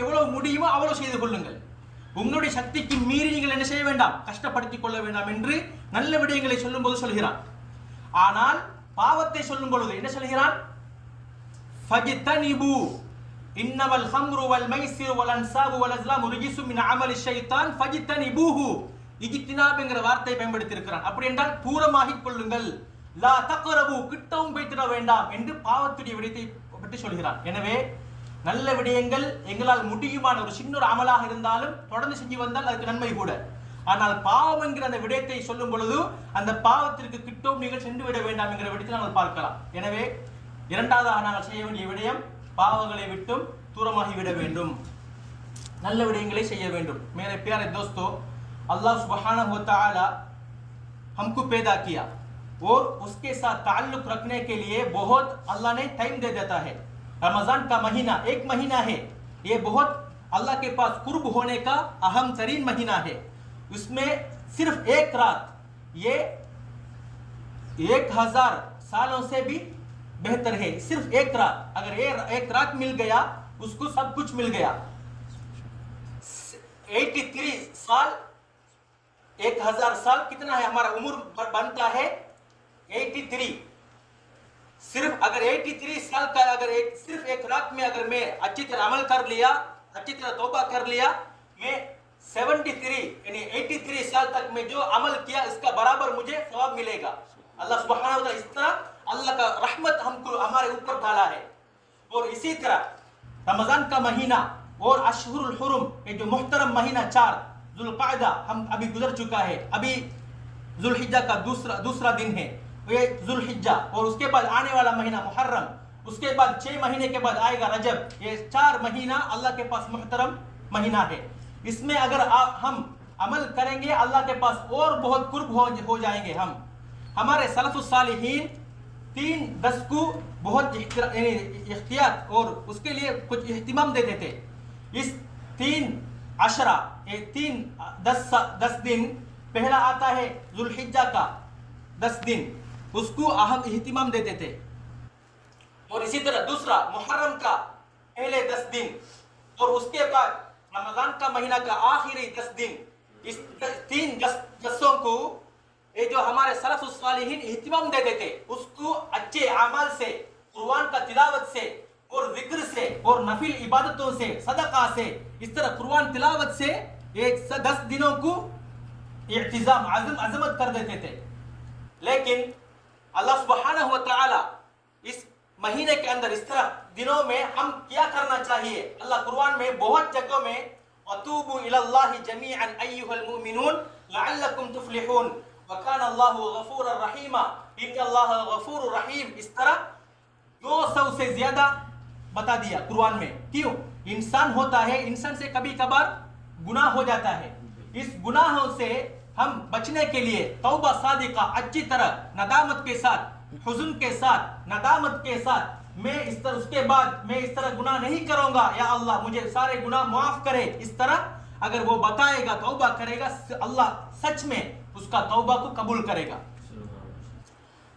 எவ்வளவு முடியுமோ அவ்வளவு செய்து கொள்ளுங்கள். உங்களுடைய சக்திக்கு மீறி நீங்கள் என்ன செய்ய வேண்டாம், கஷ்டப்படுத்திக் கொள்ள வேண்டாம் என்று நல்ல விடயங்களை சொல்லும் போது சொல்கிறான். ஆனால் பாவத்தை சொல்லும் பொழுது என்ன சொல்கிறான்? ஃபஜ்தனிபு இன்னமல் ஹம்ரு வல் மைசிரு வல் அன்சாபு வல் அஸ்லாமு ரிஜிசு மின் அமலி ஷைத்தான் ஃபஜ்தனிபுஹு. இஜ்தினாப் என்கிற வார்த்தை பயன்படுத்தி இருக்கிறான். அப்படி என்றால் தூரமாகிக் கொள்ளுங்கள். லா தக்ரபு, கிட்டவும் போய்த்திட வேண்டாம் என்று பாவத்துடைய விடயத்தை பற்றி சொல்கிறான். எனவே நல்ல விடயங்கள் எங்களால் முடியுமான ஒரு சின்ன ஒரு அமலாக இருந்தாலும் தொடர்ந்து செஞ்சு வந்தால் அதுக்கு நன்மை கூட. ஆனால் பாவம் என்கிற அந்த விடயத்தை சொல்லும் பொழுது அந்த பாவத்திற்கு கிட்டவும் நீங்கள் சென்று விட வேண்டாம் என்கிற விடயத்தை நாங்கள் பார்க்கலாம். எனவே இரண்டாவதாக நாங்கள் செய்ய வேண்டிய விடயம் பாவங்களை விட்டும் தூரமாகி விட வேண்டும், நல்ல விடயங்களை செய்ய வேண்டும். मेरे प्यारे दोस्तों, अल्लाह सुब्हानहू व तआला हमको पैदा किया और उसके साथ ताल्लुक रखने के लिए बहुत अल्लाह ने टाइम दे देता है. रमजान का महीना एक महीना है, ये बहुत अल्लाह के पास कुर्ब होने का अहम तरीन महीना है. उसमें सिर्फ एक रात ये 1000 सालों से भी बेहतर है. सिर्फ एक रात, अगर ये एक रात मिल गया उसको सब कुछ मिल गया. 83 साल, 1000 साल कितना है हमारा उम्र बनता है 83. सिर्फ अगर 83 साल का अगर सिर्फ एक रात में अगर मैं अच्छी तरह अमल कर लिया, अच्छी तरह तौबा कर लिया, मैं 73 यानी 83 साल तक मैं जो अमल किया इसका बराबर मुझे सवाब मिलेगा. अल्लाह सुब्हानहू व तआला इस तरह अल्लाह का रहमत हमको हमारे ऊपर डाला है. और इसी तरह रमजान का महीना और अशहुरुल हुरुम, ये जो मुहतरम महीना 4 जुल्क़ादा हम अभी गुजर चुका है. अभी जुल्हिज्जा का दूसरा दिन है ये जुल्हिज्जा, और उसके बाद आने वाला महीना मुहर्रम, उसके बाद 6 महीने के बाद आएगा रजब. ये 4 महीना अल्लाह के पास मुहतरम महीना है. इसमें अगर हम अमल करेंगे अल्लाह के पास और बहुत कुर्ब हो जाएंगे हम. हमारे सलफ़ुस सालिहीन 3-10 को बहुत इख्तियार और उसके लिए कुछ इहतिमाम देते थे. इस 3 अशरा, ये 3-10 दिन पहला आता है जुल्हिज्जा का 10 दिन, उसको अहम इहतिमाम देते थे. और इसी तरह दूसरा मुहर्रम का पहले 10 दिन और उसके बाद रमजान का महीना का आखिरी 10 दिन. इस 3 दसों को ये जो हमारे सलफ़ुस सालिहीन इहतिमाम देते थे उसको अच्छे अमल से, कुरान का तिलावत से और जिक्र से और नफिल इबादतों से, सदका से, इस तरह कुरान तिलावत से एक 10 दिनों को इत्तिज़ाम अज़मत कर देते थे. लेकिन अल्लाह सुब्हानहू व तआला इस महीने के अंदर इस तरह दिनों में हम क्या करना चाहिए? अल्लाह कुरान में बहुत जगहों में वतूबू इलल्लाहि जमीअन अय्युहल मुमिनून लअल्लकुम तुफ्लिहून वकान अल्लाहु गफूरर रहीमा इन्नल्लाह गफूरुर रहीम, इस तरह 200 से ज्यादा बता दिया कुरान में. क्यों? इंसान होता है, इंसान से कभी कभार गुनाह हो जाता है. इस गुनाहों से हम बचने के लिए तौबा सादिका, अच्छी तरह नदामत के साथ, हुज़्न के साथ, नदामत के साथ, मैं इस तरह उसके बाद मैं इस तरह गुनाह नहीं करूंगा, या अल्लाह मुझे सारे गुनाह माफ करे, इस तरह अगर वो बताएगा, तौबा करेगा, अल्लाह सच में उसका तौबा को कबूल करेगा.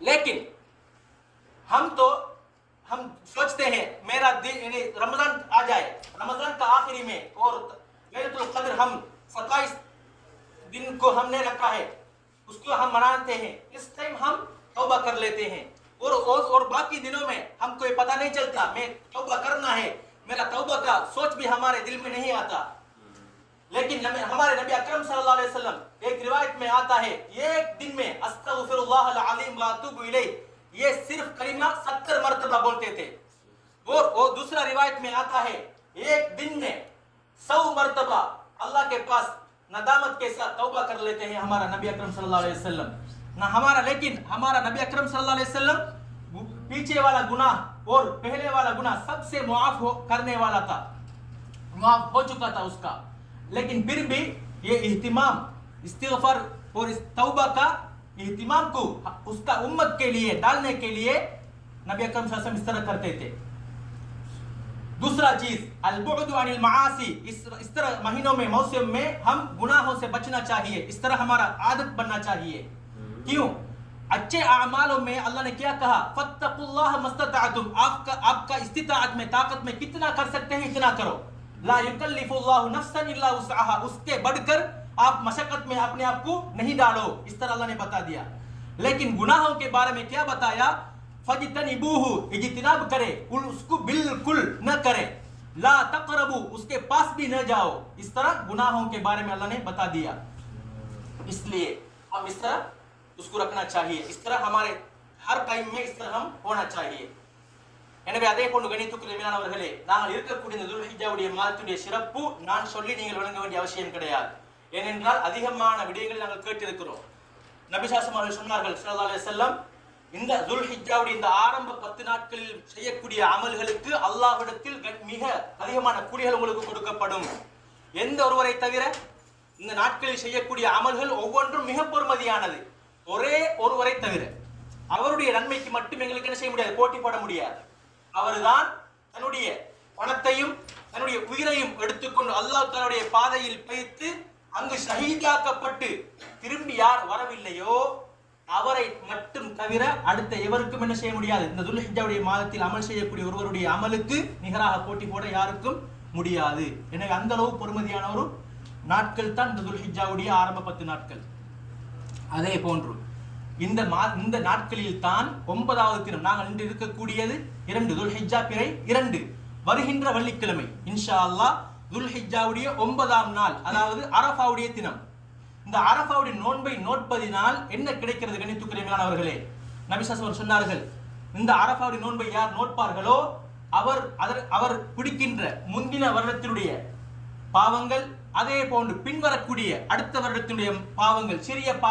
लेकिन हम सोचते हैं मेरा दिन यानी रमजान आ जाए, रमजान का आखिरी में और लैलतुल क़द्र हम 27 दिन को हमने रखा है, उसको हम मनाते हैं. इस टाइम हम तौबा कर लेते हैं और बाकी दिनों में हमको ये पता नहीं चलता मैं तौबा करना है, मेरा तौबा का सोच भी हमारे दिल में नहीं आता. लेकिन हमारे नबी अकरम सल्लल्लाहु अलैहि वसल्लम एक रिवायत में आता है एक दिन में अस्तगफिरुल्लाहल अज़ीम व अतूबु इलैह, ये सिर्फ कलीमा 70 मरतबा बोलते थे. और दूसरा रिवायत में आता है एक दिन में 100 मरतबा अल्लाह के पास नदामत के साथ तौबा कर लेते हैं हमारा नबी अकरम सल्लल्लाहु अलैहि वसल्लम. लेकिन हमारा नबी अकरम सल्लल्लाहु अलैहि वसल्लम पीछे वाला गुनाह और पहले वाला गुनाह सबसे मुआफ करने वाला था, मुआफ हो चुका था उसका. लेकिन फिर भी ये इहतिमाम इस्तिग़फ़ार और इस तौबा का इहतिमाम को उसका उम्मत के लिए डालने के लिए नबी अकरम सल्लल्लाहु अलैहि वसल्लम इस तरह करते थे. दूसरा चीज अल-बुअदु अनिल मआसी, इस तरह महीनों में, मौसम में हम गुनाहों से बचना चाहिए, इस तरह हमारा आदत बनना चाहिए. क्यों? अच्छे अमालों में अल्लाह ने क्या कहा? फत्तकुल्लाह मस्तताअतुम, आपका इस्तिताअत में, ताकत में कितना कर सकते हैं इतना करो. ला युकल्लिफुल्लाहु नफ्सन इल्ला वुसअहा, उसके बढ़कर आप मशक्कत में अपने आप को नहीं डालो, इस तरह अल्लाह ने बता दिया। लेकिन गुनाहों के बारे में क्या बताया, फजतनिबूहु, इज्तिनाब करे, उसको बिल्कुल न करे, ला तक़रबू, उसके पास भी न जाओ, इस तरह गुनाहों के बारे में अल्लाह ने बता दिया। इसलिए हम इस तरह उसको रखना चाहिए, इस तरह हमारे हर टाइम में इस तरह हम होना चाहिए। எனவே அதே போன்று கணித்துக்குரிய மேலானவர்களே, நாங்கள் இருக்கக்கூடிய இந்த துல்ஹிஜ்ஜாவுடைய மாதத்துடைய சிறப்பு நான் சொல்லி நீங்கள் விளங்க வேண்டிய அவசியம் கிடையாது. ஏனென்றால் அதிகமான விடயங்களை நாங்கள் கேட்டிருக்கிறோம். நபி ஸல்லல்லாஹு அலைஹி சொன்னார்கள் ஸல்லல்லாஹு அலைஹி வஸல்லம், இந்த துல்ஹிஜ்ஜாவுடைய இந்த ஆரம்ப 10 நாட்களில் செய்யக்கூடிய அமல்களுக்கு அல்லாஹ்விடத்தில் மிக அதிகமான கூலிகள் உங்களுக்கு கொடுக்கப்படும். எந்த ஒருவரை தவிர இந்த நாட்களில் செய்யக்கூடிய அமல்கள் ஒவ்வொன்றும் மிக பொறுமதியானது. ஒரே ஒருவரை தவிர அவருடைய நன்மைக்கு மட்டும் எங்களுக்கு என்ன செய்ய முடியாது, போட்டி போட முடியாது. அவர்தான் தன்னுடைய பணத்தையும் தன்னுடைய உயிரையும் எடுத்துக்கொண்டு அல்லாஹ் தன்னுடைய பாதையில் வைத்து அங்கு ஷஹீதாக்கப்பட்டு திரும்பி யார் வரவில்லையோ அவரை மட்டும் தவிர அடுத்த எவருக்கும் என்ன செய்ய முடியாது. இந்த துல்ஹிஜ்ஜாவுடைய மாதத்தில் அமல் செய்யக்கூடிய ஒருவருடைய அமலுக்கு நிகராக போட்டி போட யாருக்கும் முடியாது. எனவே அந்த அளவு பொறுமதியான ஒரு நாட்கள் தான் இந்த துல்ஹிஜ்ஜாவுடைய ஆரம்ப 10 நாட்கள். அதே போன்று இந்த நாட்களில் தான் 9வது தினம் நாங்கள் இன்று இருக்கக்கூடியது 2 துல்ஹிஜ்ஜா பிறை 2 வருகின்ற வெள்ளிக்கிழமை இன்ஷா அல்லாஹ் துல்ஹிஜ்ஜாவுடைய 9ஆம் நாள், அதாவது அரஃபாவுடைய தினம். இந்த அரஃபாவுடைய நோன்பை நோட்பதினால் என்ன கிடைக்கிறது கணித்துக்குரிய மேலானவர்களே, நபி ஸல்லல்லாஹு அலைஹி சொன்னார்கள், இந்த அரஃபாவுடைய நோன்பை யார் நோட்பார்களோ அவர் பிடிக்கின்ற முந்தின வருடத்தினுடைய பாவங்கள், அதே போன்று பின்வரக்கூடிய அடுத்த வருடத்தினுடைய பாவங்கள், சிறிய பாவங்கள்